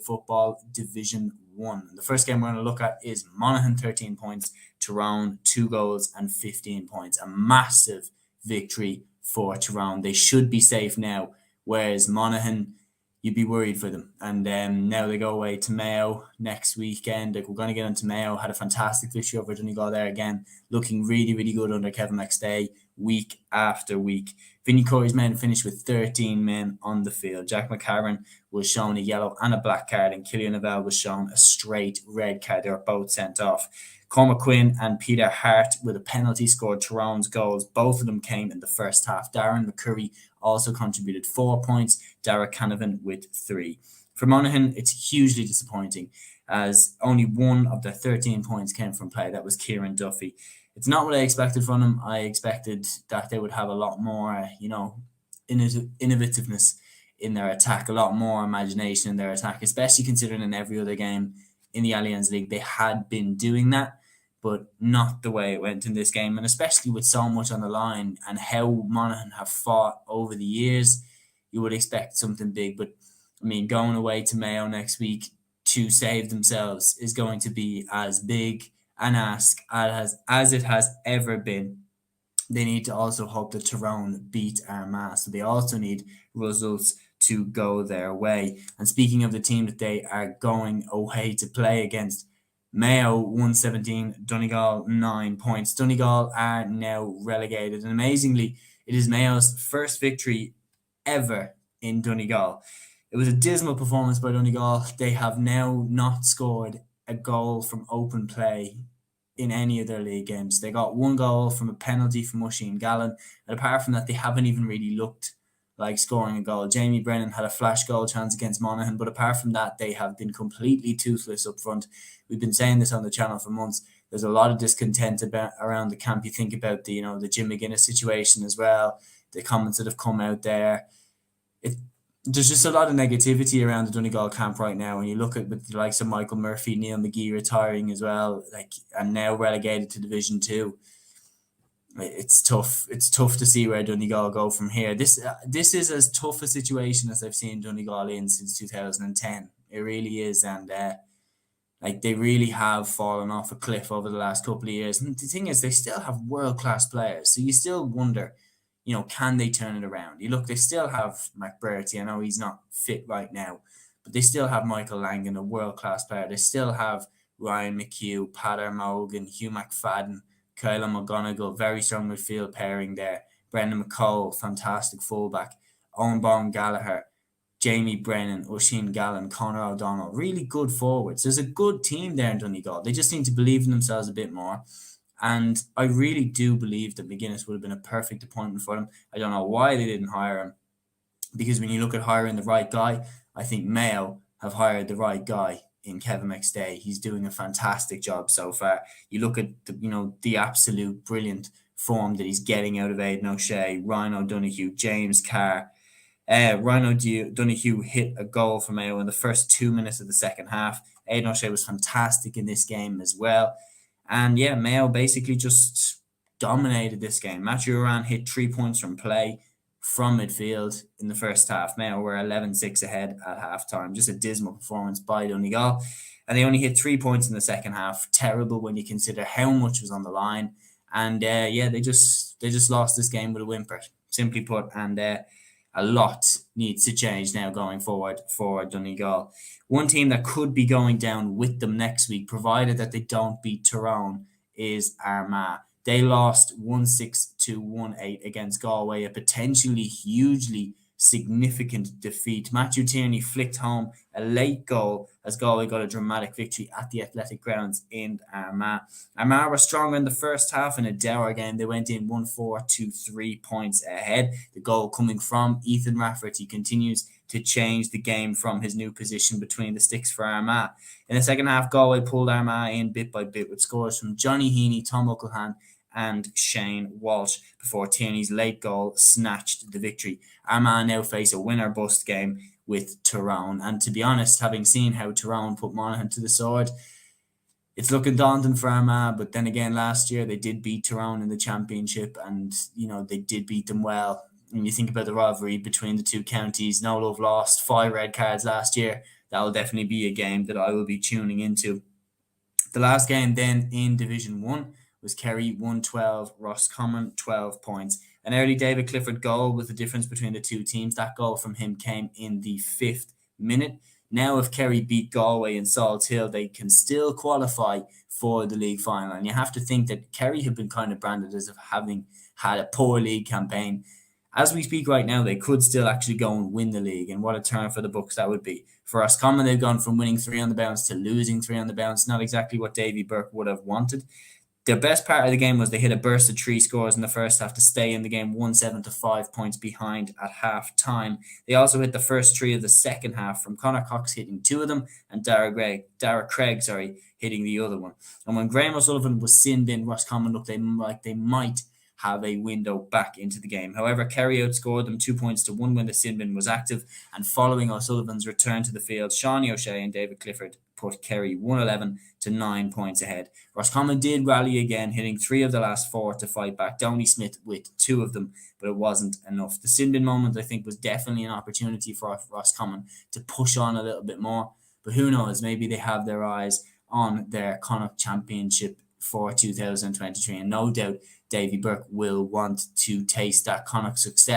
Football Division 1. The first game we're going to look at is Monaghan 13 points, Tyrone 2 goals and 15 points. A massive victory for Tyrone. They should be safe now, whereas Monaghan, you'd be worried for them. And now they go away to Mayo next weekend. Like, we're going to get into Mayo. Had a fantastic victory over Donegal there again, looking really, really good under Kevin McStay week after week. Vinnie Corey's men finished with 13 men on the field. Jack McCarron was shown a yellow and a black card, and Killian Novell was shown a straight red card. They were both sent off. Cormac Quinn and Peter Hart with a penalty scored Tyrone's goals. Both of them came in the first half. Darren McCurry also contributed 4 points. Derek Canavan with 3. For Monaghan, it's hugely disappointing, as only one of their 13 points came from play. That was Kieran Duffy. It's not what I expected from them. I expected that they would have a lot more, innovativeness in their attack, a lot more imagination in their attack, especially considering in every other game in the Allianz League they had been doing that, but not the way it went in this game, and especially with so much on the line and how Monaghan have fought over the years, you would expect something big. But I mean, going away to Mayo next week to save themselves is going to be as big an ask as it has ever been. They need to also hope that Tyrone beat Armagh, so they also need results to go their way. And speaking of the team that they are going away to play against, Mayo 117, Donegal 9 points. Donegal are now relegated, and amazingly, it is Mayo's first victory ever in Donegal. It was a dismal performance by Donegal. They have now not scored a goal from open play in any of their league games. They got one goal from a penalty from Oisin Gallen, and apart from that, they haven't even really looked like scoring a goal. Jamie Brennan had a flash goal chance against Monaghan, but apart from that, they have been completely toothless up front. We've been saying this on the channel for months. There's a lot of discontent around the camp. You think about the Jim McGuinness situation as well, the comments that have come out there. There's just a lot of negativity around the Donegal camp right now. When you look at with the likes of Michael Murphy, Neil McGee retiring as well, and now relegated to Division 2. It's tough. It's tough to see where Donegal go from here. This is as tough a situation as I've seen Donegal in since 2010. It really is, and they really have fallen off a cliff over the last couple of years. And the thing is, they still have world-class players, so you still wonder, can they turn it around? You look, they still have McBurty. I know he's not fit right now, but they still have Michael Langan, a world-class player. They still have Ryan McHugh, Padder Morgan, Hugh McFadden, Kyla McGonigal, very strong midfield pairing there. Brendan McCall, fantastic fullback. Owen Baum Gallagher, Jamie Brennan, Oisin Gallen, Conor O'Donnell. Really good forwards. There's a good team there in Donegal. They just need to believe in themselves a bit more. And I really do believe that McGuinness would have been a perfect appointment for them. I don't know why they didn't hire him, because when you look at hiring the right guy, I think Mayo have hired the right guy in Kevin McStay. He's doing a fantastic job so far. You look at the absolute brilliant form that he's getting out of Aidan O'Shea, Ryan O'Donoghue, James Carr. Ryan O'Donoghue hit a goal for Mayo in the first 2 minutes of the second half. Aidan O'Shea was fantastic in this game as well. And yeah, Mayo basically just dominated this game. Matthew Oran hit 3 points from play from midfield in the first half. Mayo were 11-6 ahead at halftime. Just a dismal performance by Donegal. And they only hit 3 points in the second half. Terrible when you consider how much was on the line. And they just lost this game with a whimper, simply put. And a lot needs to change now going forward for Donegal. One team that could be going down with them next week, provided that they don't beat Tyrone, is Armagh. They lost 1-6 to 1-8 against Galway, a potentially hugely significant defeat. Matthew Tierney flicked home a late goal as Galway got a dramatic victory at the Athletic Grounds in Armagh. Armagh were stronger in the first half in a dour game. They went in 1-4 to 3 points ahead. The goal coming from Ethan Rafferty. He continues to change the game from his new position between the sticks for Armagh. In the second half, Galway pulled Armagh in bit by bit with scores from Johnny Heaney, Tom O'Callaghan and Shane Walsh before Tierney's late goal snatched the victory. Armagh now face a winner-bust game with Tyrone. And to be honest, having seen how Tyrone put Monaghan to the sword, it's looking daunting for Armagh. But then again, last year they did beat Tyrone in the championship, and they did beat them well. When you think about the rivalry between the two counties, No Love lost 5 red cards last year. that will definitely be a game that I will be tuning into. The last game then in Division 1 was Kerry 112, Roscommon 12 points. An early David Clifford goal was the difference between the two teams. That goal from him came in the 5th minute. Now, if Kerry beat Galway and Salt Hill, they can still qualify for the league final. And you have to think that Kerry have been kind of branded as of having had a poor league campaign. As we speak right now, they could still actually go and win the league, and what a turn for the books that would be. For Roscommon, they've gone from winning 3 on the bounce to losing 3 on the bounce. Not exactly what Davy Burke would have wanted. The best part of the game was they hit a burst of 3 scores in the first half to stay in the game 1-7 to 5 points behind at half time. They also hit the first 3 of the second half, from Connor Cox hitting 2 of them and Dara Craig hitting the other one. And when Graham O'Sullivan was sinned in, Roscommon looked like they might have a window back into the game. However, Kerry outscored them 2 points to 1 when the sin bin was active, and following O'Sullivan's return to the field, Shawnee O'Shea and David Clifford put Kerry 111 to 9 points ahead. Roscommon did rally again, hitting 3 of the last 4 to fight back. Downey Smith with 2 of them, but it wasn't enough. The sin bin moment, I think, was definitely an opportunity for Roscommon to push on a little bit more, but who knows, maybe they have their eyes on their Connacht Championship for 2023, and no doubt Davy Burke will want to taste that Connacht success